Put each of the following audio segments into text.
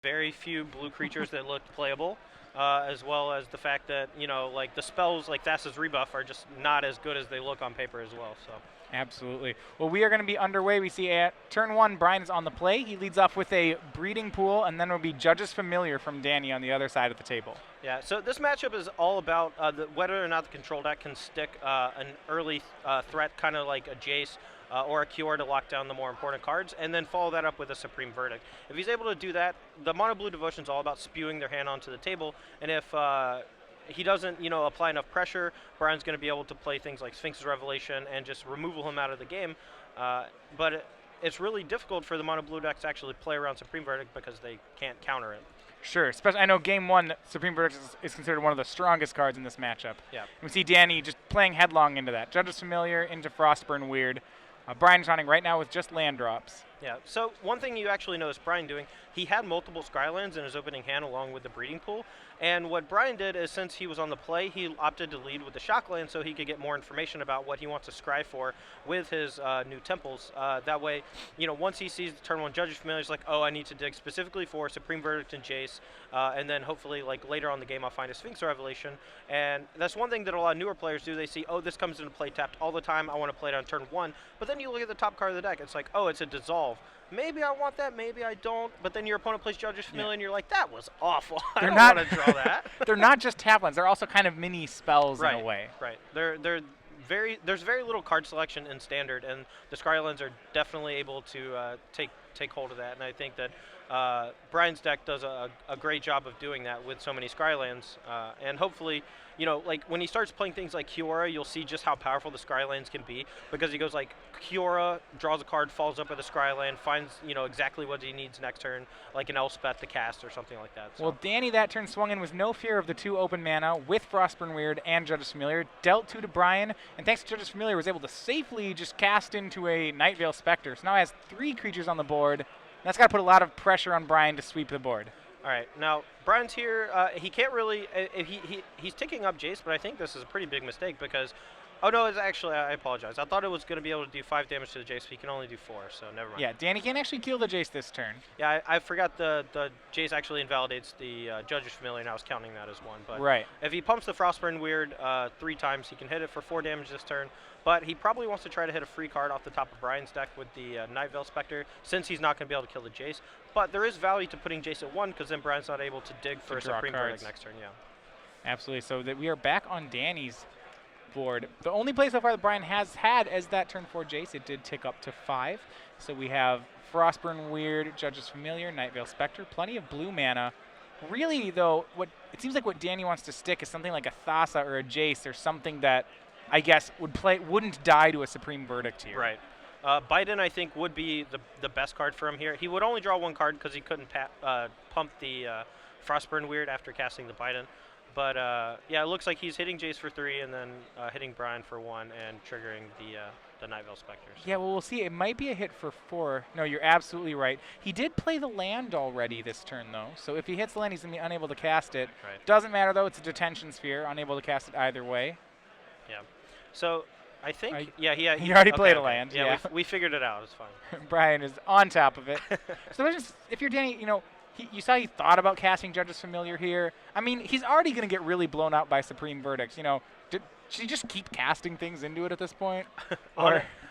very few blue creatures that looked playable, as well as the fact that, like the spells like Thassa's Rebuff are just not as good as they look on paper as well. So. Absolutely. Well, we are going to be underway. We see at turn 1, Brian is on the play. He leads off with a Breeding Pool, and then will be Judge's Familiar from Danny on the other side of the table. Yeah, so this matchup is all about whether or not the control deck can stick an early threat, kind of like a Jace or a Cure to lock down the more important cards, and then follow that up with a Supreme Verdict. If he's able to do that, the Mono Blue Devotion is all about spewing their hand onto the table, and if he doesn't, apply enough pressure, Brian's going to be able to play things like Sphinx's Revelation and just removal him out of the game. But it's really difficult for the Mono Blue decks to actually play around Supreme Verdict because they can't counter it. Sure, especially I know Game 1, Supreme Verdict is considered one of the strongest cards in this matchup. Yeah. We see Danny just playing headlong into that. Judge's Familiar into Frostburn Weird. Brian's running right now with just land drops. Yeah, so one thing you actually noticed Brian doing, he had multiple Skylands in his opening hand along with the Breeding Pool, and what Brian did is since he was on the play, he opted to lead with the Shockland so he could get more information about what he wants to scry for with his new temples. That way, once he sees the turn 1 Judge's Familiar, he's like, oh, I need to dig specifically for Supreme Verdict and Jace, and then hopefully like later on in the game I'll find a Sphinx Revelation, and that's one thing that a lot of newer players do. They see, oh, this comes into play tapped all the time, I want to play it on turn 1, but then you look at the top card of the deck, it's like, oh, it's a Dissolve. Maybe I want that, maybe I don't, but then your opponent plays Judge's Familiar and you're like, that was awful. I don't want to draw that. They're not just taplands, they're also kind of mini spells in a way. Right. There's very little card selection in Standard, and the Skylands are definitely able to take hold of that, and I think that Brian's deck does a great job of doing that with so many Skylands, and hopefully, like when he starts playing things like Kiora, you'll see just how powerful the Skylands can be, because he goes like Kiora, draws a card, follows up with a Skyland, finds exactly what he needs next turn, like an Elspeth to cast or something like that. So. Well, Danny that turn swung in with no fear of the 2 open mana with Frostburn Weird and Judge's Familiar, dealt 2 to Brian, and thanks to Judge's Familiar was able to safely just cast into a Nightveil Spectre. So now he has 3 creatures on the board. That's got to put a lot of pressure on Brian to sweep the board. All right, now Brian's here. He can't really. He's ticking up Jace, but I think this is a pretty big mistake because. Oh no, it's actually. I apologize. I thought it was going to be able to do 5 damage to the Jace, but he can only do 4, so never mind. Yeah, Danny can't actually kill the Jace this turn. Yeah, I forgot the Jace actually invalidates the Judge's Familiar, and I was counting that as 1. But right. If he pumps the Frostburn Weird 3 times, he can hit it for 4 damage this turn. But he probably wants to try to hit a free card off the top of Brian's deck with the Nightveil Spectre, since he's not going to be able to kill the Jace. But there is value to putting Jace at 1, because then Brian's not able to dig for a Supreme Verdict next turn. Yeah. Absolutely. So that we are back on Danny's board. The only play so far that Brian has had as that turn 4 Jace, it did tick up to 5. So we have Frostburn Weird, Judge's Familiar, Nightveil Spectre, plenty of blue mana. Really, though, it seems like what Danny wants to stick is something like a Thassa or a Jace or something that I guess wouldn't die to a Supreme Verdict here. Right. Biden, I think, would be the best card for him here. He would only draw 1 card because he couldn't pump the Frostburn Weird after casting the Biden. But, yeah, it looks like he's hitting Jace for 3 and then hitting Brian for 1 and triggering the Nightveil Spectres. Yeah, well, we'll see. It might be a hit for 4. No, you're absolutely right. He did play the land already this turn, though. So if he hits the land, he's going to be unable to cast it. Right. Doesn't matter, though. It's a Detention Sphere. Unable to cast it either way. Yeah. So I think, he already played a land. Yeah, we figured it out. It's fine. Brian is on top of it. So if you're Danny, you saw he thought about casting Judge's Familiar here. I mean, he's already going to get really blown out by Supreme Verdicts. Should he just keep casting things into it at this point?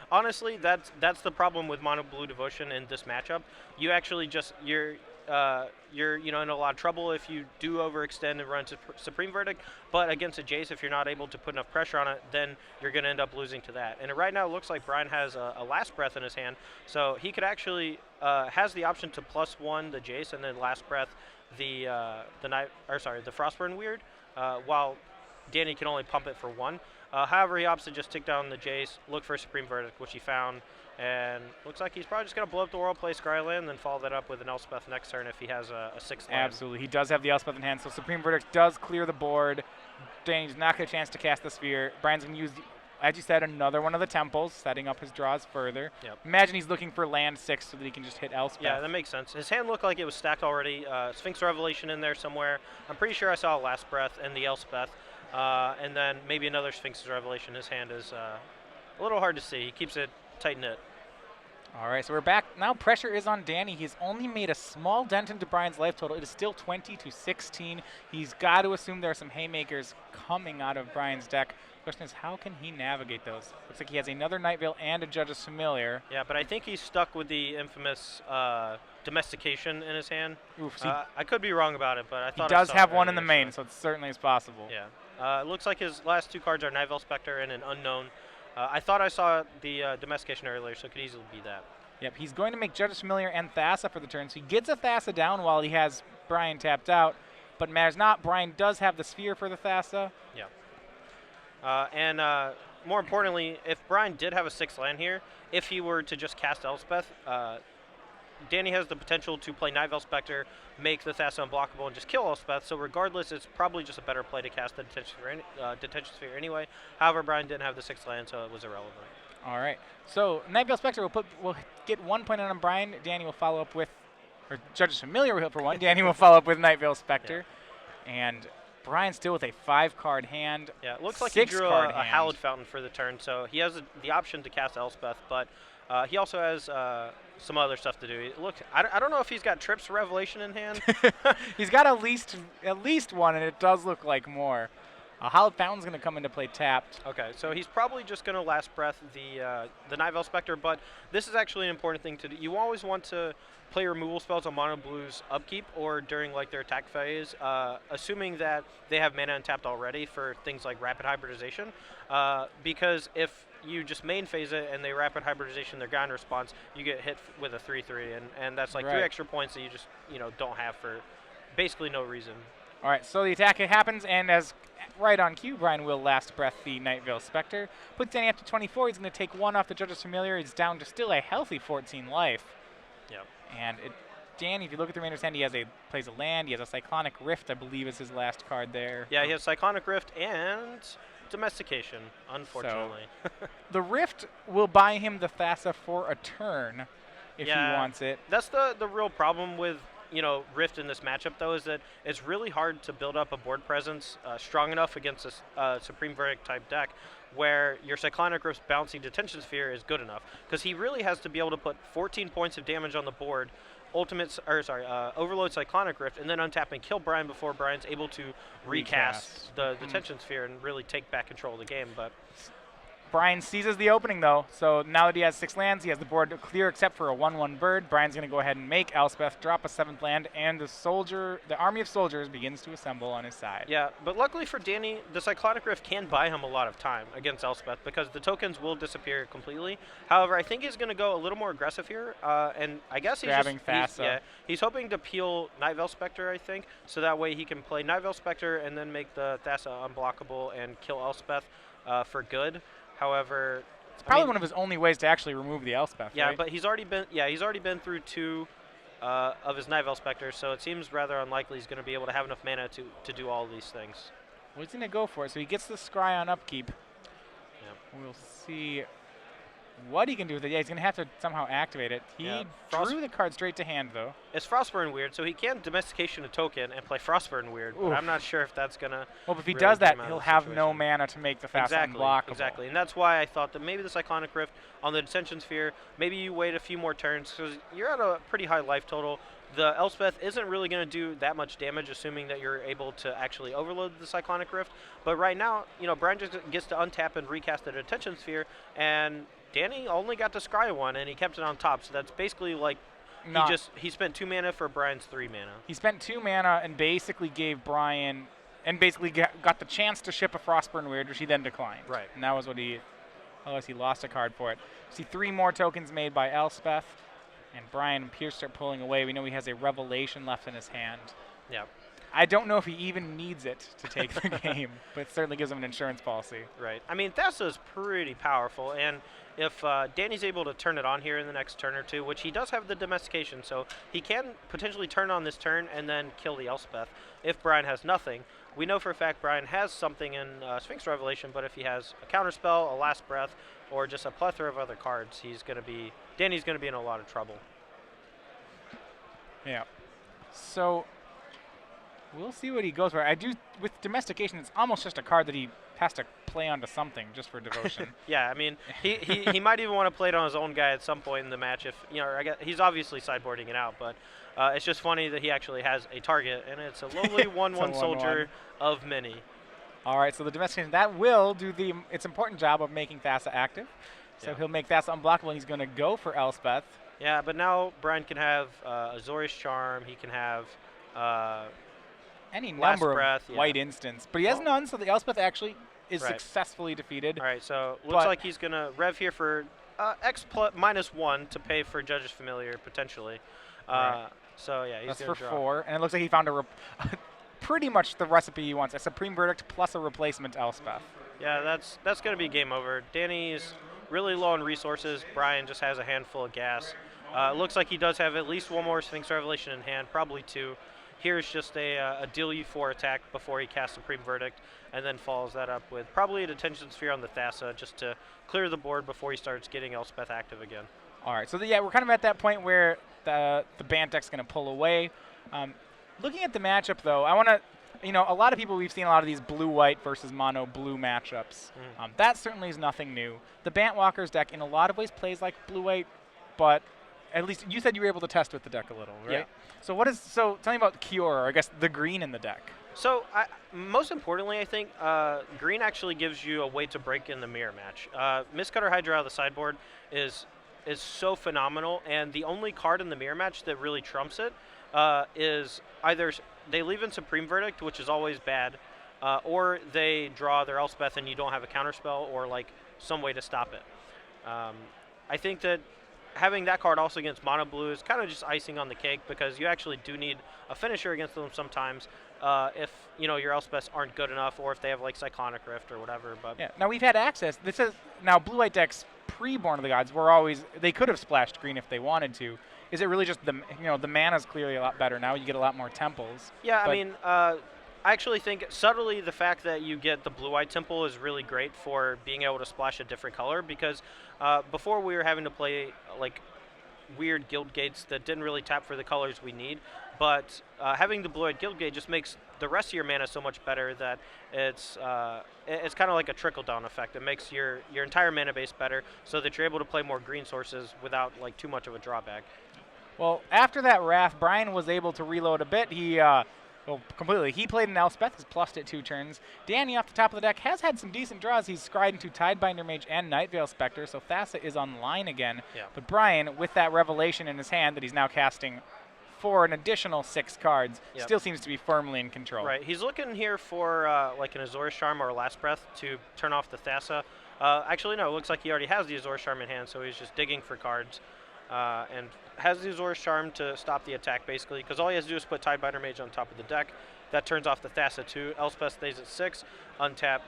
Honestly, that's the problem with Mono Blue Devotion in this matchup. You actually you're in a lot of trouble if you do overextend and run Supreme Verdict, but against a Jace, if you're not able to put enough pressure on it, then you're going to end up losing to that. And right now it looks like Brian has a Last Breath in his hand, so he could actually has the option to +1 the Jace and then Last Breath the Frostburn Weird, while Danny can only pump it for 1. However, he opts to just tick down the Jace, look for a Supreme Verdict, which he found, and looks like he's probably just going to blow up the world, play Skyland, then follow that up with an Elspeth next turn if he has a 6th land. Absolutely. He does have the Elspeth in hand, so Supreme Verdict does clear the board. Danny's not going to chance to cast the Sphere. Brian's going to use, as you said, another one of the temples, setting up his draws further. Yep. Imagine he's looking for land 6 so that he can just hit Elspeth. Yeah, that makes sense. His hand looked like it was stacked already. Sphinx Revelation in there somewhere. I'm pretty sure I saw a Last Breath and the Elspeth. And then maybe another Sphinx's Revelation. His hand is a little hard to see. He keeps it tight knit. All right, so we're back. Now pressure is on Danny. He's only made a small dent into Brian's life total. It is still 20-16. He's got to assume there are some haymakers coming out of Brian's deck. Question is, how can he navigate those? Looks like he has another Night Vale and a Judge's Familiar. Yeah, but I think he's stuck with the infamous domestication in his hand. Oof, so I could be wrong about it, but I he thought does I saw have it one in the earlier, main, so it certainly is possible. Yeah. It looks like his last 2 cards are Night Vale Spectre and an Unknown. I thought I saw the domestication earlier, so it could easily be that. Yep, he's going to make Judge's Familiar and Thassa for the turn, so he gets a Thassa down while he has Brian tapped out, but matters not. Brian does have the Sphere for the Thassa. Yeah. And more importantly, if Brian did have a 6th land here, if he were to just cast Elspeth, Danny has the potential to play Night Vale Spectre, make the Thassa unblockable, and just kill Elspeth. So regardless, it's probably just a better play to cast the Detention Sphere anyway. However, Brian didn't have the 6th land, so it was irrelevant. All right. So Night Vale Spectre will get 1 point on Brian. Danny will follow up with, or Judge's Familiar will hit for 1. Danny will follow up with Night Vale Spectre. Yeah. And Brian still with a 5-card hand. Yeah, it looks like he drew a Hallowed Fountain for the turn, so he has the option to cast Elspeth, but he also has some other stuff to do. Look, I don't know if he's got Trips Revelation in hand. He's got at least one, and it does look like more. Hallowed Fountain's going to come into play tapped. Okay, so he's probably just going to Last Breath the Night Vale Spectre, but this is actually an important thing to do. You always want to play removal spells on Mono Blue's upkeep or during like their attack phase, assuming that they have mana untapped already for things like Rapid Hybridization, because if you just main phase it and they Rapid Hybridization their Gain response, you get hit with a 3/3, and that's like 3 extra points that you just don't have for basically no reason. All right, so the attack happens, and as right on cue, Brian will Last Breath the Night Vale Spectre. Puts Danny up to 24. He's going to take 1 off the Judge's Familiar. He's down to still a healthy 14 life. Yep. And Danny, if you look at the Rainer's hand, he plays a land. He has a Cyclonic Rift, I believe, is his last card there. Yeah, he has Cyclonic Rift and Domestication, unfortunately. So the Rift will buy him the Thassa for a turn if he wants it. That's the real problem with Rift in this matchup, though, is that it's really hard to build up a board presence strong enough against a Supreme Verdict type deck where your Cyclonic Rift's bouncing Detention Sphere is good enough, because he really has to be able to put 14 points of damage on the board, overload Cyclonic Rift, and then untap and kill Brian before Brian's able to recast the Detention Sphere and really take back control of the game. But Brian seizes the opening, though, so now that he has 6 lands, he has the board clear except for a 1/1 bird. Brian's going to go ahead and make Elspeth drop a 7th land, and the army of soldiers begins to assemble on his side. Yeah, but luckily for Danny, the Cyclonic Rift can buy him a lot of time against Elspeth because the tokens will disappear completely. However, I think he's going to go a little more aggressive here, and I guess he's grabbing Thassa. He's hoping to peel Night Vale Spectre, I think, so that way he can play Night Vale Spectre and then make the Thassa unblockable and kill Elspeth for good. However, it's probably one of his only ways to actually remove the Elspeth. Yeah, right? but he's already been through 2 of his Night Vale Spectre, so it seems rather unlikely he's going to be able to have enough mana to do all these things. Well, he's going to go for it. So he gets the Scry on upkeep. Yep. We'll see what he can do with it. Yeah, he's going to have to somehow activate it. He drew the card straight to hand, though. It's Frostburn Weird, so he can Domestication a token and play Frostburn Weird, but I'm not sure if that's going to... Well, if he does that, he'll have no mana to make the Thassa unblockable. Exactly, and that's why I thought that maybe the Cyclonic Rift on the Detention Sphere, maybe you wait a few more turns, because you're at a pretty high life total. The Elspeth isn't really going to do that much damage, assuming that you're able to actually overload the Cyclonic Rift. But right now, Brian just gets to untap and recast the Detention Sphere, and Danny only got to scry 1, and he kept it on top. So that's basically like he spent 2 mana for Brian's 3 mana. He spent 2 mana and basically gave Brian, and basically got the chance to ship a Frostburn Weird, which he then declined. Right. And that was what unless he lost a card for it. See 3 more tokens made by Elspeth. And Brian and Pierce start pulling away. We know he has a Revelation left in his hand. Yeah. I don't know if he even needs it to take the game, but it certainly gives him an insurance policy. Right. I mean, Thassa's pretty powerful, and if Danny's able to turn it on here in the next turn or two, which he does have the Domestication, so he can potentially turn on this turn and then kill the Elspeth if Brian has nothing. We know for a fact Brian has something in Sphinx Revelation, but if he has a Counterspell, a Last Breath, or just a plethora of other cards, Danny's going to be in a lot of trouble. Yeah. So we'll see what he goes for. With Domestication, it's almost just a card that he has to play onto something just for devotion. Yeah, I mean, he might even want to play it on his own guy at some point in the match. If I guess he's obviously sideboarding it out, but it's just funny that he actually has a target, and it's a lowly 1/1 soldier of many. All right, so the domestication, that will do its important job of making Thassa active. So he'll make Thassa unblockable, and he's going to go for Elspeth. Yeah, but now Brian can have Azorius Charm. He can have any Last number Breath, of white instants. But he has none, so the Elspeth actually is successfully defeated. All right, so looks like he's going to rev here for X -1 to pay for Judge's Familiar, potentially. So, yeah, he's going to draw. 4, for and it looks like he found pretty much the recipe he wants, a Supreme Verdict plus a replacement Elspeth. Yeah, that's going to be game over. Danny's really low on resources. Brian just has a handful of gas. Looks like he does have at least one more Sphinx Revelation in hand, probably 2. Here's just a deal you 4 attack before he casts Supreme Verdict, and then follows that up with probably a Detention Sphere on the Thassa just to clear the board before he starts getting Elspeth active again. All right, so we're kind of at that point where the Bant deck's going to pull away. Looking at the matchup, though, I want to, a lot of people, we've seen a lot of these blue-white versus mono-blue matchups. That certainly is nothing new. The Bant Walker's deck, in a lot of ways, plays like blue-white, but at least you said you were able to test with the deck a little, right? Yeah. So tell me about Kiora, or I guess the green in the deck. So most importantly, I think green actually gives you a way to break in the mirror match. Mistcutter Hydra out of the sideboard is so phenomenal, and the only card in the mirror match that really trumps it is either they leave in Supreme Verdict, which is always bad, or they draw their Elspeth and you don't have a counterspell or like some way to stop it. I think that having that card also against mono blue is kind of just icing on the cake, because you actually do need a finisher against them sometimes if your Elspeths aren't good enough, or if they have like Cyclonic Rift or whatever. But yeah, now we've had access. This is now blue-white decks pre-Born of the Gods they could have splashed green if they wanted to. Is it really just the mana's clearly a lot better now? You get a lot more temples. Yeah, I mean, I actually think subtly the fact that you get the blue-white temple is really great for being able to splash a different color, because before we were having to play like weird guild gates that didn't really tap for the colors we need, but having the blue-white guild gate just makes the rest of your mana so much better that it's kind of like a trickle-down effect. It makes your entire mana base better, so that you're able to play more green sources without like too much of a drawback. Well, after that Wrath, Brian was able to reload a bit. Completely. He played an Elspeth, has plussed it 2 turns. Danny, off the top of the deck, has had some decent draws. He's scryed into Tidebinder Mage and Nightveil Spectre, so Thassa is online again. Yeah. But Brian, with that Revelation in his hand that he's now casting for an additional 6 cards, still seems to be firmly in control. Right. He's looking here for like an Azorius Charm or a Last Breath to turn off the Thassa. Actually, no, it looks like he already has the Azorius Charm in hand, so he's just digging for cards. And has the Azorius Charm to stop the attack, basically, because all he has to do is put Tidebinder Mage on top of the deck. That turns off the Thassa too. Elspeth stays at 6, untap.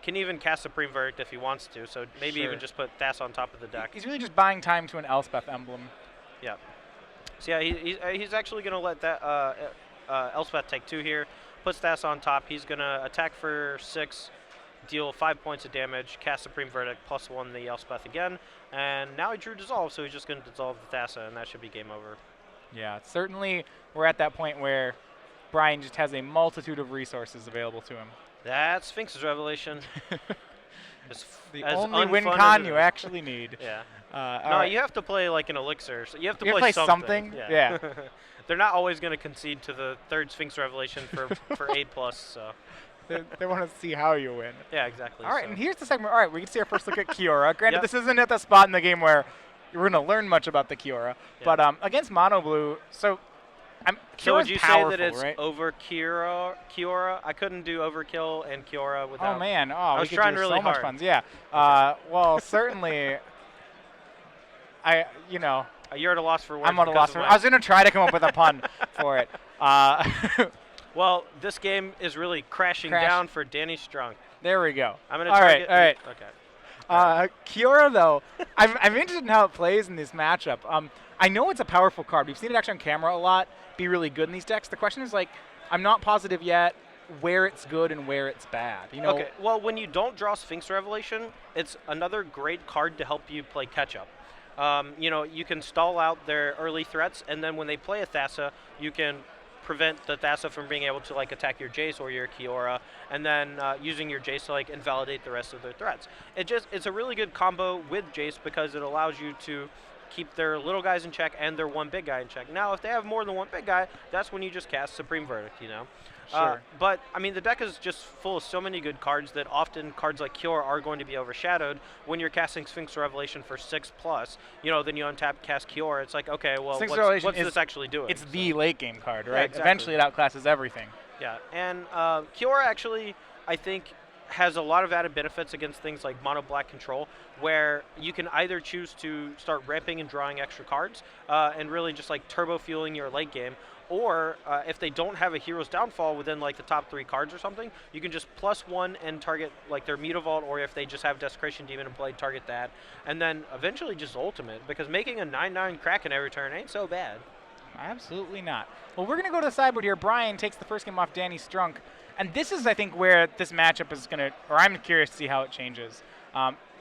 Can even cast Supreme Verdict if he wants to, so maybe even just put Thassa on top of the deck. He's really just buying time to an Elspeth emblem. Yeah. So yeah, he's actually going to let that Elspeth take 2 here. Puts Thassa on top. He's going to attack for 6. Deal 5 points of damage, cast Supreme Verdict, +1 the Elspeth again, and now he drew Dissolve, so he's just going to dissolve the Thassa, and that should be game over. Yeah, certainly we're at that point where Brian just has a multitude of resources available to him. That's Sphinx's Revelation. The only win con you actually need. Yeah. No, right. You have to play like an Elixir. So you have to play something. Yeah. They're not always going to concede to the 3rd Sphinx Revelation for 8+, so... They want to see how you win. Yeah, exactly. All right, and here's the segment. All right, we can see our first look at Kiora. Granted, this isn't at the spot in the game where we're going to learn much about the Kiora. But against Mono Blue, so would you powerful, say that it's right? over Kiora? I couldn't do Overkill and Kiora without... Oh, man. I was trying really hard. So much fun. Yeah. Well, certainly, You're at a loss for words. I'm at a loss for words. I was going to try to come up with a pun for it. Well, this game is really crashing down for Danny Strunk. There we go. I'm going to target... All right. Okay. Kiora, though, I'm interested in how it plays in this matchup. I know it's a powerful card. We've seen it actually on camera a lot be really good in these decks. The question is, I'm not positive yet where it's good and where it's bad. Okay, well, when you don't draw Sphinx Revelation, it's another great card to help you play catch-up. You can stall out their early threats, and then when they play a Thassa, you can prevent the Thassa from being able to like attack your Jace or your Kiora, and then using your Jace to like invalidate the rest of their threats. It's a really good combo with Jace because it allows you to keep their little guys in check and their one big guy in check. Now, if they have more than one big guy, that's when you just cast Supreme Verdict, you know. Sure. But I mean, the deck is just full of so many good cards that often cards like Cure are going to be overshadowed when you're casting Sphinx Revelation for 6+. You know, then you untap, cast Cure. It's like, okay, well, what's this actually doing? It's the late game card, right? Yeah, exactly. Eventually, it outclasses everything. Yeah, and Cure actually, I think, has a lot of added benefits against things like mono black control, where you can either choose to start ramping and drawing extra cards and really just like turbo fueling your late game, or if they don't have a hero's downfall within like the top 3 cards or something, you can just +1 and target like their Mutavault, or if they just have Desecration Demon and Blade, target that, and then eventually just ultimate, because making a 9/9 Kraken every turn ain't so bad. Absolutely not. Well, we're going to go to the sideboard here. Brian takes the first game off Danny Strunk. And this is, I think, where this matchup is going to, or I'm curious to see how it changes.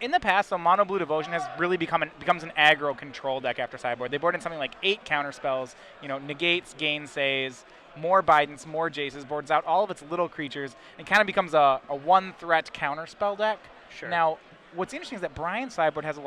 In the past, the Mono Blue Devotion has really becomes an aggro control deck after sideboard. They board in something like 8 counter spells, you know, negates, gainsays, more Bidents, more Jaces, boards out all of its little creatures, and kind of becomes a one-threat counter spell deck. Sure. Now, what's interesting is that Brian's sideboard has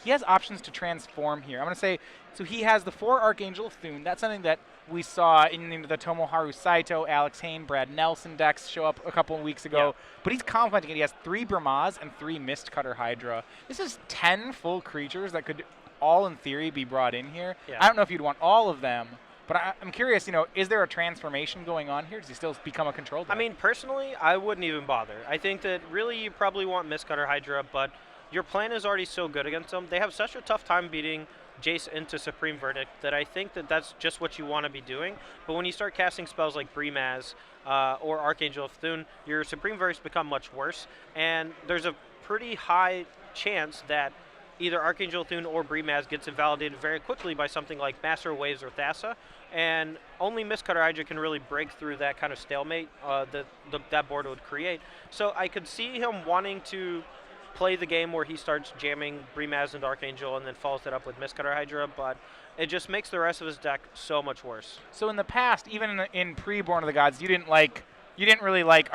he has options to transform here. I'm going to say, so he has the 4 Archangel of Thune. That's something that we saw in the Tomoharu Saito, Alex Hayne, Brad Nelson decks show up a couple of weeks ago. Yeah. But he's complementing it. He has 3 Brahmas and 3 Mistcutter Hydra. This is 10 full creatures that could all, in theory, be brought in here. Yeah. I don't know if you'd want all of them, but I'm curious, you know, is there a transformation going on here? Does he still become a control deck? I mean, personally, I wouldn't even bother. I think that really you probably want Mistcutter Hydra, but your plan is already so good against them. They have such a tough time beating Jace into Supreme Verdict that I think that that's just what you want to be doing. But when you start casting spells like Brimaz or Archangel of Thune, your Supreme Verdicts become much worse. And there's a pretty high chance that either Archangel of Thune or Brimaz gets invalidated very quickly by something like Master Waves or Thassa. And only Mistcutter Hydra can really break through that kind of stalemate that board would create. So I could see him wanting to play the game where he starts jamming Brimaz and Archangel and then follows that up with Mistcutter Hydra, but it just makes the rest of his deck so much worse. So in the past, even in pre-Born of the Gods, you didn't really like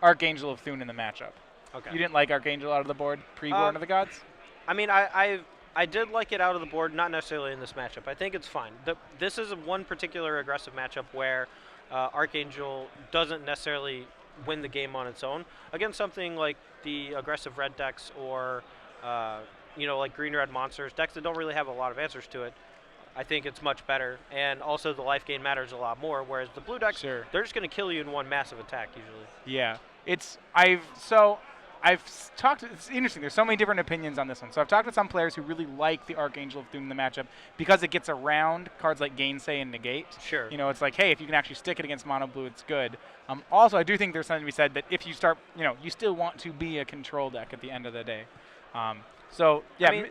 Archangel of Thune in the matchup. Okay. You didn't like Archangel out of the board pre-Born of the Gods? I mean, I did like it out of the board, not necessarily in this matchup. I think it's fine. This is one particular aggressive matchup where Archangel doesn't necessarily win the game on its own against something like the aggressive red decks or like green-red monsters, decks that don't really have a lot of answers to it. I think it's much better, and also the life gain matters a lot more, whereas the blue decks, Sure. They're just going to kill you in one massive attack usually. Yeah. I've talked, it's interesting, there's so many different opinions on this one. So I've talked to some players who really like the Archangel of Thune in the matchup because it gets around cards like Gainsay and Negate. Sure. You know, it's like, hey, if you can actually stick it against mono blue, it's good. Also, I do think there's something to be said that if you start, you still want to be a control deck at the end of the day. So, yeah. I mean,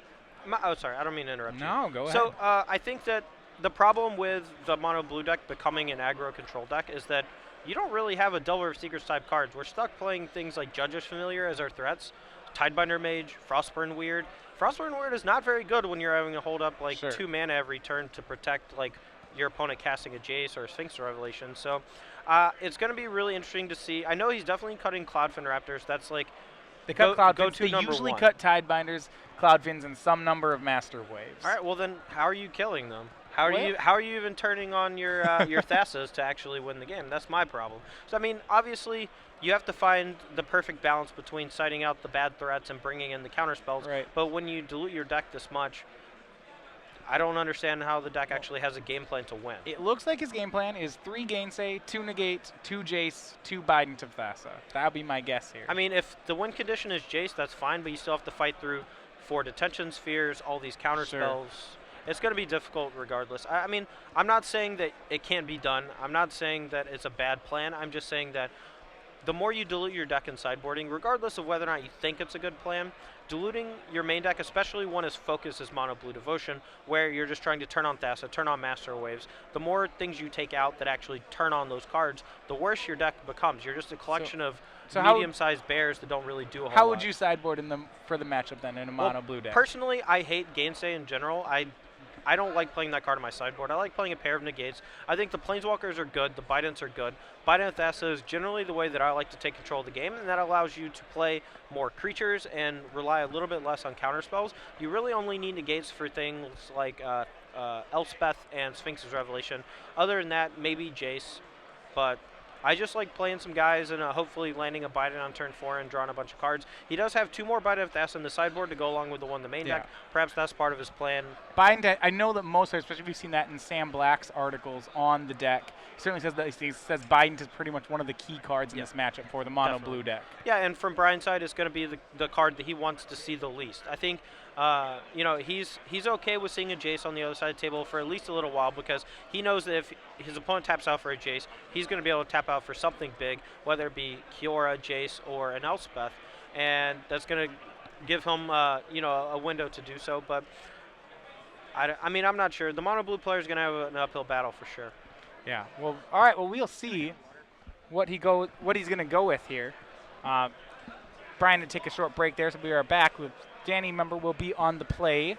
sorry, I don't mean to interrupt you. No, go ahead. So I think that the problem with the mono blue deck becoming an aggro control deck is that you don't really have a Delver of Secrets type cards. We're stuck playing things like Judge's Familiar as our threats, Tidebinder Mage, Frostburn Weird. Frostburn Weird is not very good when you're having to hold up like Sure. 2 mana every turn to protect like your opponent casting a Jace or a Sphinx Revelation. So it's going to be really interesting to see. I know he's definitely cutting Cloudfin Raptors. That's like they cut Cloudfins. go-to They number usually one. cut Tidebinders, Cloudfins, and some number of Master Waves. All right, well then, how are you killing them? How are you even turning on your your Thassas to actually win the game? That's my problem. So I mean, obviously, you have to find the perfect balance between sighting out the bad threats and bringing in the counter spells. Right. But when you dilute your deck this much, I don't understand how the deck actually has a game plan to win. It looks like his game plan is 3 Gainsay, 2 Negate, 2 Jace, 2 Bident of Thassa. That would be my guess here. I mean, if the win condition is Jace, that's fine, but you still have to fight through 4 detention spheres, all these counter Sure. spells. It's going to be difficult regardless. I mean, I'm not saying that it can't be done. I'm not saying that it's a bad plan. I'm just saying that the more you dilute your deck in sideboarding, regardless of whether or not you think it's a good plan, diluting your main deck, especially one as focused as Mono Blue Devotion, where you're just trying to turn on Thassa, turn on Master Waves, the more things you take out that actually turn on those cards, the worse your deck becomes. You're just a collection of medium-sized bears that don't really do a whole lot. How would you sideboard for the matchup then in a mono blue deck? Personally, I hate Gainsay in general. I don't like playing that card on my sideboard. I like playing a pair of negates. I think the Planeswalkers are good. The Bidents are good. Bident Thassa is generally the way that I like to take control of the game, and that allows you to play more creatures and rely a little bit less on counter spells. You really only need negates for things like Elspeth and Sphinx's Revelation. Other than that, maybe Jace, but I just like playing some guys and hopefully landing a Bident on turn 4 and drawing a bunch of cards. He does have 2 more Bident Thassa in the sideboard to go along with the one in the main deck. Perhaps that's part of his plan. Bident, I know that most players, especially if you've seen that in Sam Black's articles on the deck, he certainly says that he says Bident is pretty much one of the key cards in this matchup for the mono blue deck. Yeah, and from Brian's side, it's going to be the card that he wants to see the least. I think he's okay with seeing a Jace on the other side of the table for at least a little while, because he knows that if his opponent taps out for a Jace, he's going to be able to tap out for something big, whether it be Kiora, Jace, or an Elspeth, and that's going to give him a window to do so. But I mean, I'm not sure. The mono blue player is going to have an uphill battle for sure. Yeah. Well, all right. Well, we'll see what he's going to go with here. Brian to take a short break there, so we are back with Danny. Remember, will be on the play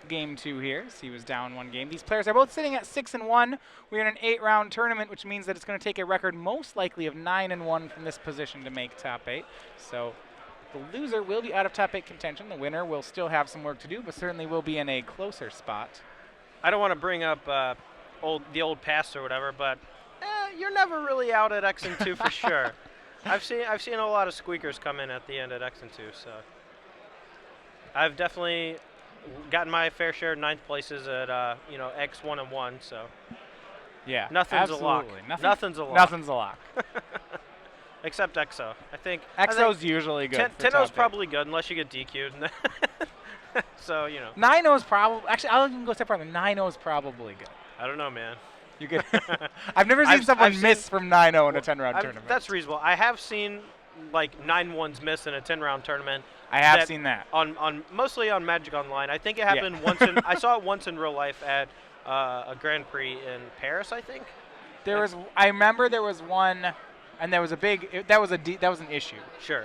game 2 here. So he was down 1 game. These players are both sitting at 6-1. We're in an 8-round tournament, which means that it's going to take a record most likely of 9-1 from this position to make top 8. So the loser will be out of top 8 contention. The winner will still have some work to do, but certainly will be in a closer spot. I don't want to bring up the old past or whatever, but you're never really out at X and 2 for sure. I've seen a lot of squeakers come in at the end at X and 2, so I've definitely gotten my fair share of 9th places at X 1 and 1. So yeah, nothing's a lock. Nothing's a lock. Nothing's a lock. Except EXO. I think EXO's usually good. 10-0's probably good unless you get DQ'd. So 9-0's probably. Actually, I'll even go a step further. 9-0's probably good. I don't know, man. You could. I've never seen someone miss from 9-0 in a 10-round tournament. That's reasonable. I have seen like 9-1s miss in a 10-round tournament. I have seen that on mostly on Magic Online. I think it happened once. I saw it once in real life at a Grand Prix in Paris, I think. I remember there was one, and there was a big. That was an issue. Sure.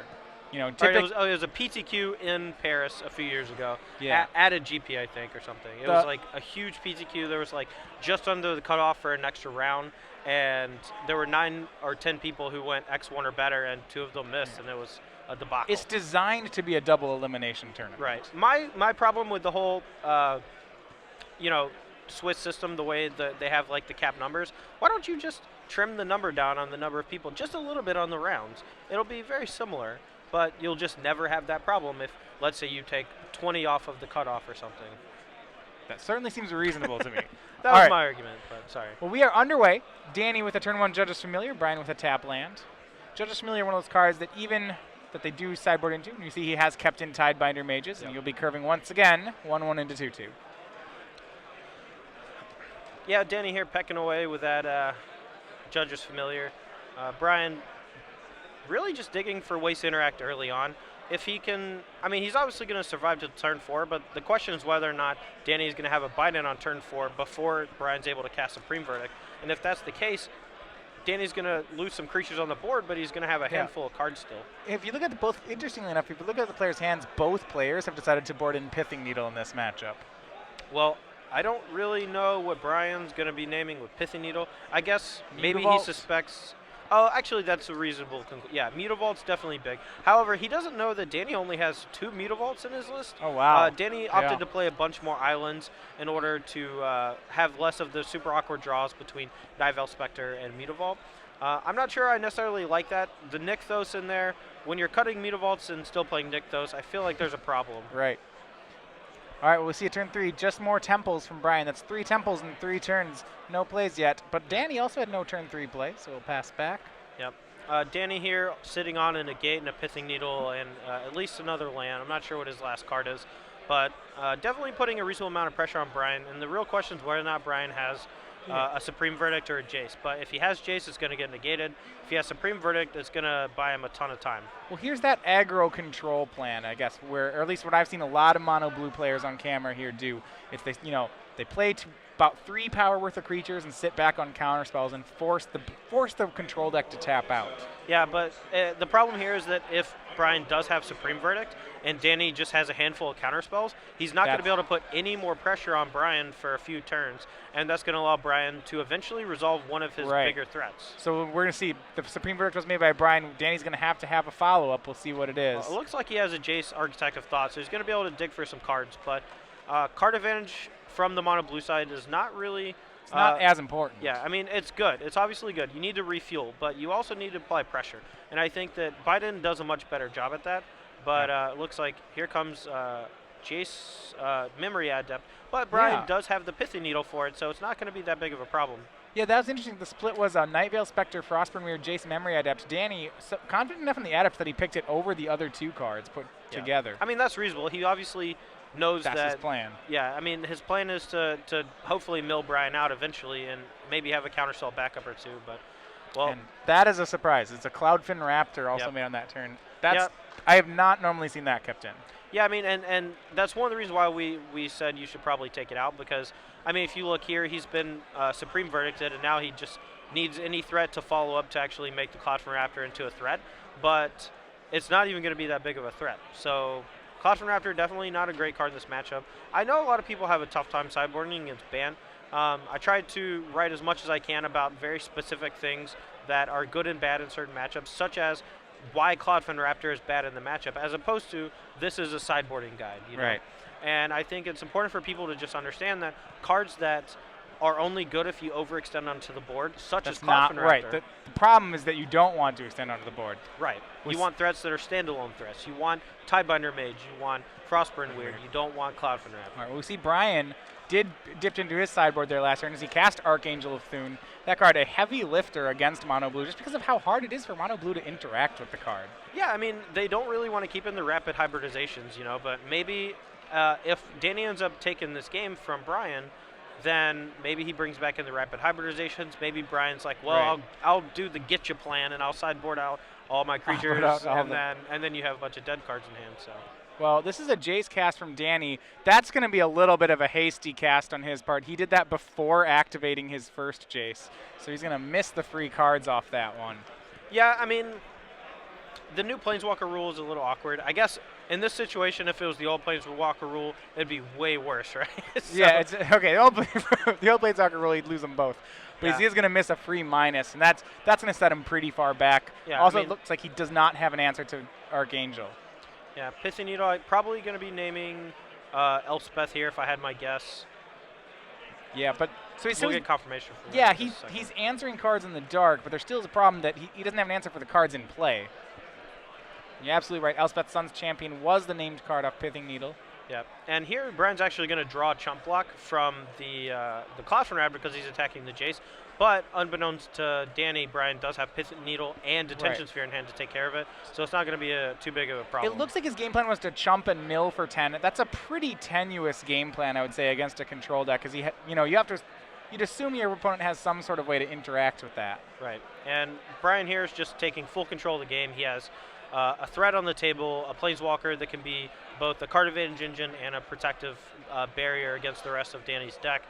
It was a PTQ in Paris a few years ago. Yeah. At a GP, I think, or something. It was like a huge PTQ. There was like just under the cutoff for an extra round, and there were 9 or 10 people who went X1 or better, and 2 of them missed, and it was a debacle. It's designed to be a double elimination tournament. Right. My problem with the whole, Swiss system, the way that they have like the cap numbers, why don't you just trim the number down on the number of people just a little bit on the rounds? It'll be very similar. But you'll just never have that problem if, let's say, you take 20 off of the cutoff or something. That certainly seems reasonable to me. That was my argument, but sorry. Well, we are underway. Danny with a turn 1 Judge's Familiar, Brian with a tap land. Judge's Familiar, one of those cards that that they do sideboard into, and you see he has kept in Tidebinder Mages, and you'll be curving once again 1-1 into 2-2. Yeah, Danny here pecking away with that Judge's Familiar. Brian really just digging for ways to interact early on. If he can, he's obviously going to survive to turn 4, but the question is whether or not Danny's going to have a Bident on turn 4 before Brian's able to cast Supreme Verdict. And if that's the case, Danny's going to lose some creatures on the board, but he's going to have a handful of cards still. If you look at interestingly enough, if you look at the players' hands, both players have decided to board in Pithing Needle in this matchup. Well, I don't really know what Brian's going to be naming with Pithing Needle. I guess maybe he suspects. Oh, actually, that's a reasonable conclusion. Yeah, Mutavault's definitely big. However, he doesn't know that Danny only has 2 Mutavaults in his list. Oh, wow. Danny opted to play a bunch more islands in order to have less of the super awkward draws between Nivell Spectre and Mutavault. I'm not sure I necessarily like that. The Nykthos in there, when you're cutting Mutavaults and still playing Nykthos, I feel like there's a problem. Right. All right, well, we'll see a turn 3. Just more temples from Brian. That's 3 temples in 3 turns. No plays yet. But Danny also had no turn 3 play, so we'll pass back. Yep. Danny here sitting on a Negate and a Pithing Needle and at least another land. I'm not sure what his last card is. But definitely putting a reasonable amount of pressure on Brian. And the real question is whether or not Brian has a Supreme Verdict or a Jace. But if he has Jace, it's going to get negated. If he has Supreme Verdict, it's going to buy him a ton of time. Well, here's that aggro control plan, I guess, or at least what I've seen a lot of mono blue players on camera here do. It's they play about 3 power worth of creatures and sit back on counter spells and force the control deck to tap out. Yeah, but the problem here is that if Brian does have Supreme Verdict and Danny just has a handful of counter spells, he's not going to be able to put any more pressure on Brian for a few turns, and that's going to allow Brian to eventually resolve one of his bigger threats. So we're going to see the Supreme Verdict was made by Brian. Danny's going to have a follow-up. We'll see what it is. Well, it looks like he has a Jace Architect of Thought, so he's going to be able to dig for some cards, but card advantage from the mono blue side is not really... It's not as important. Yeah, I mean, it's good. It's obviously good. You need to refuel, but you also need to apply pressure. And I think that Biden does a much better job at that. But it looks like here comes Jace Memory Adept. But Brian does have the Pithy Needle for it, so it's not going to be that big of a problem. Yeah, that was interesting. The split was Night Veil Spectre, Frostburn Weird, Jace Memory Adept. Danny, confident enough in the Adept that he picked it over the other 2 cards put together. I mean, that's reasonable. He obviously knows that's his plan. Yeah, I mean, his plan is to hopefully mill Brian out eventually and maybe have a counterspell backup or 2. But, well. And that is a surprise. It's a Cloudfin Raptor also made on that turn. I have not normally seen that kept in. Yeah, I mean, and that's one of the reasons why we said you should probably take it out because, I mean, if you look here, he's been Supreme Verdicted, and now he just needs any threat to follow up to actually make the Cloudfin Raptor into a threat. But it's not even going to be that big of a threat. So Cloudfin Raptor, definitely not a great card in this matchup. I know a lot of people have a tough time sideboarding against Ban. I tried to write as much as I can about very specific things that are good and bad in certain matchups, such as why Cloudfin Raptor is bad in the matchup, as opposed to this is a sideboarding guide. You know? Right. And I think it's important for people to just understand that cards that are only good if you overextend onto the board, such as Cloudfin Raptor. Right. The problem is that you don't want to extend onto the board. Right. You want threats that are standalone threats. You want Tidebinder Mage. You want Frostburn Weird. You don't want Cloudfin Raptor. All right, well, we see Brian dipped into his sideboard there last turn as he cast Archangel of Thune. That card, a heavy lifter against Mono Blue, just because of how hard it is for Mono Blue to interact with the card. Yeah, I mean, they don't really want to keep in the rapid hybridizations, you know, but maybe if Danny ends up taking this game from Brian, then maybe he brings back in the rapid hybridizations. Maybe Brian's like, well, I'll do the get you plan, and I'll sideboard out all my creatures, and then you have a bunch of dead cards in hand, so... Well, this is a Jace cast from Danny. That's going to be a little bit of a hasty cast on his part. He did that before activating his first Jace, so he's going to miss the free cards off that one. Yeah, I mean, the new Planeswalker rule is a little awkward. I guess in this situation, if it was the old Planeswalker rule, it'd be way worse, right? So yeah, it's okay. The old Planeswalker rule, he'd lose them both. But he is going to miss a free minus, and that's going to set him pretty far back. Yeah, also, it looks like he does not have an answer to Archangel. Yeah, Pithy Needle, I'm probably going to be naming Elspeth here if I had my guess. Yeah, but we'll get confirmation from that. Yeah, he's answering cards in the dark, but there still is a problem that he doesn't have an answer for the cards in play. You're absolutely right. Elspeth Sun's Champion was the named card off Pithing Needle. Yeah, and here Brian's actually going to draw a chump block from the Cloudfin Raptor because he's attacking the Jace. But unbeknownst to Danny, Brian does have Pith Needle and Detention Sphere in hand to take care of it, so it's not going to be too big of a problem. It looks like his game plan was to chump and mill for 10. That's a pretty tenuous game plan, I would say, against a control deck, because you'd assume your opponent has some sort of way to interact with that. Right, and Brian here is just taking full control of the game. He has a threat on the table, a Planeswalker that can be both a card advantage engine and a protective barrier against the rest of Danny's deck.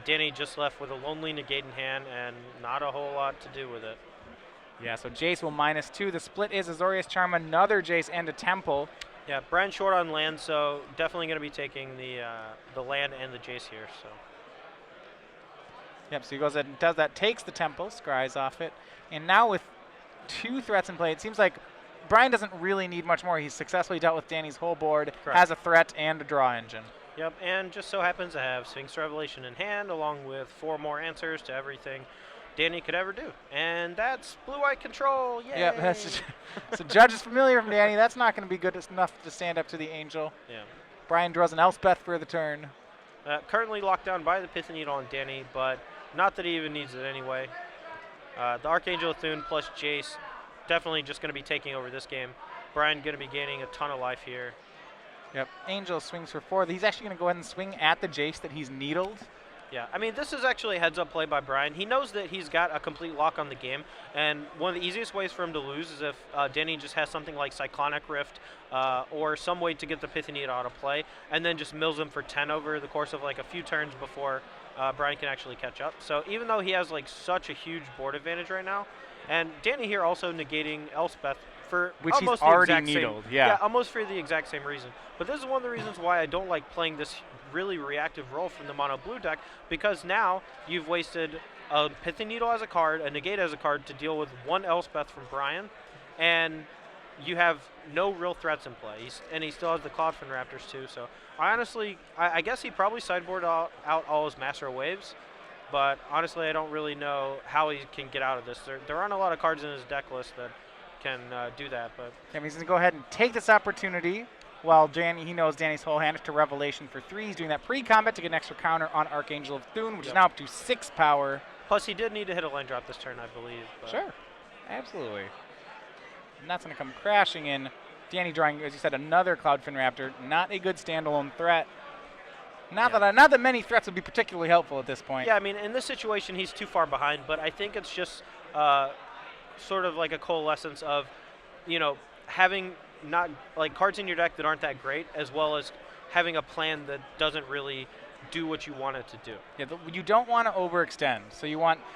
Danny just left with a lonely negate in hand and not a whole lot to do with it. Yeah, so Jace will -2. The split is Azorius Charm, another Jace, and a Temple. Yeah, Brian's short on land, so definitely going to be taking the land and the Jace here. So. Yep, so he goes ahead and does that, takes the Temple, scries off it. And now with 2 threats in play, it seems like Brian doesn't really need much more. He's successfully dealt with Danny's whole board, has a threat and a draw engine. Yep, and just so happens to have Sphinx Revelation in hand, along with 4 more answers to everything Danny could ever do. And that's blue-white control. Yay! Yep, that's just so Judge is familiar from Danny. That's not going to be good enough to stand up to the Angel. Yeah. Brian draws an Elspeth for the turn. Currently locked down by the Pithy Needle on Danny, but not that he even needs it anyway. The Archangel of Thune plus Jace, definitely just going to be taking over this game. Brian going to be gaining a ton of life here. Yep, Angel swings for 4. He's actually going to go ahead and swing at the Jace that he's needled. Yeah, I mean, this is actually a heads-up play by Brian. He knows that he's got a complete lock on the game, and one of the easiest ways for him to lose is if Danny just has something like Cyclonic Rift or some way to get the Pithy Needle out of play, and then just mills him for 10 over the course of like a few turns before Brian can actually catch up. So even though he has like such a huge board advantage right now, and Danny here also negating Elspeth for Which he's almost already the exact needled, same, yeah. almost for the exact same reason. But this is one of the reasons why I don't like playing this really reactive role from the mono blue deck, because now you've wasted a Pithy Needle as a card, a negate as a card to deal with one Elspeth from Brian, and you have no real threats in play. And he still has the Cloudfin Raptors too. So I guess he probably sideboard out all his Master Waves, but honestly, I don't really know how he can get out of this. There aren't a lot of cards in his deck list that can do that. But Yeah, he's going to go ahead and take this opportunity while he knows Danny's whole hand to Revelation for 3. He's doing that pre-combat to get an extra counter on Archangel of Duin, which is now up to 6 power. Plus, he did need to hit a land drop this turn, I believe. But Sure, absolutely. And that's going to come crashing in. Danny drawing, as you said, another Cloudfin Raptor. Not a good standalone threat. Not that many threats would be particularly helpful at this point. Yeah, I mean, in this situation, he's too far behind, but I think it's just sort of like a coalescence of, having not like cards in your deck that aren't that great, as well as having a plan that doesn't really do what you want it to do. Yeah, you don't want to overextend. So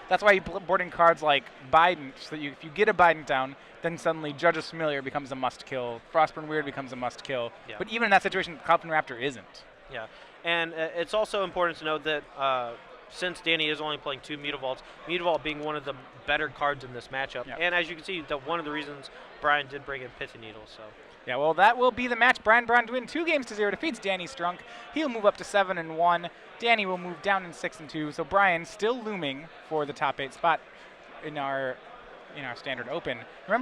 that's why you board in cards like Biden, so that if you get a Biden down, then suddenly Judge's Familiar becomes a must-kill, Frostburn Weird becomes a must-kill. Yeah. But even in that situation, Cloudfin Raptor isn't. Yeah, and it's also important to note that since Danny is only playing 2 Mutavaults, Mutavault being one of the better cards in this matchup, and as you can see, one of the reasons Brian did bring in Pithy Needle. So. Yeah, well, that will be the match. Braun Duin 2-0 defeats Danny Strunk. He'll move up to 7-1. Danny will move down in 6-2. So Brian still looming for the top 8 spot in our standard open. Remember.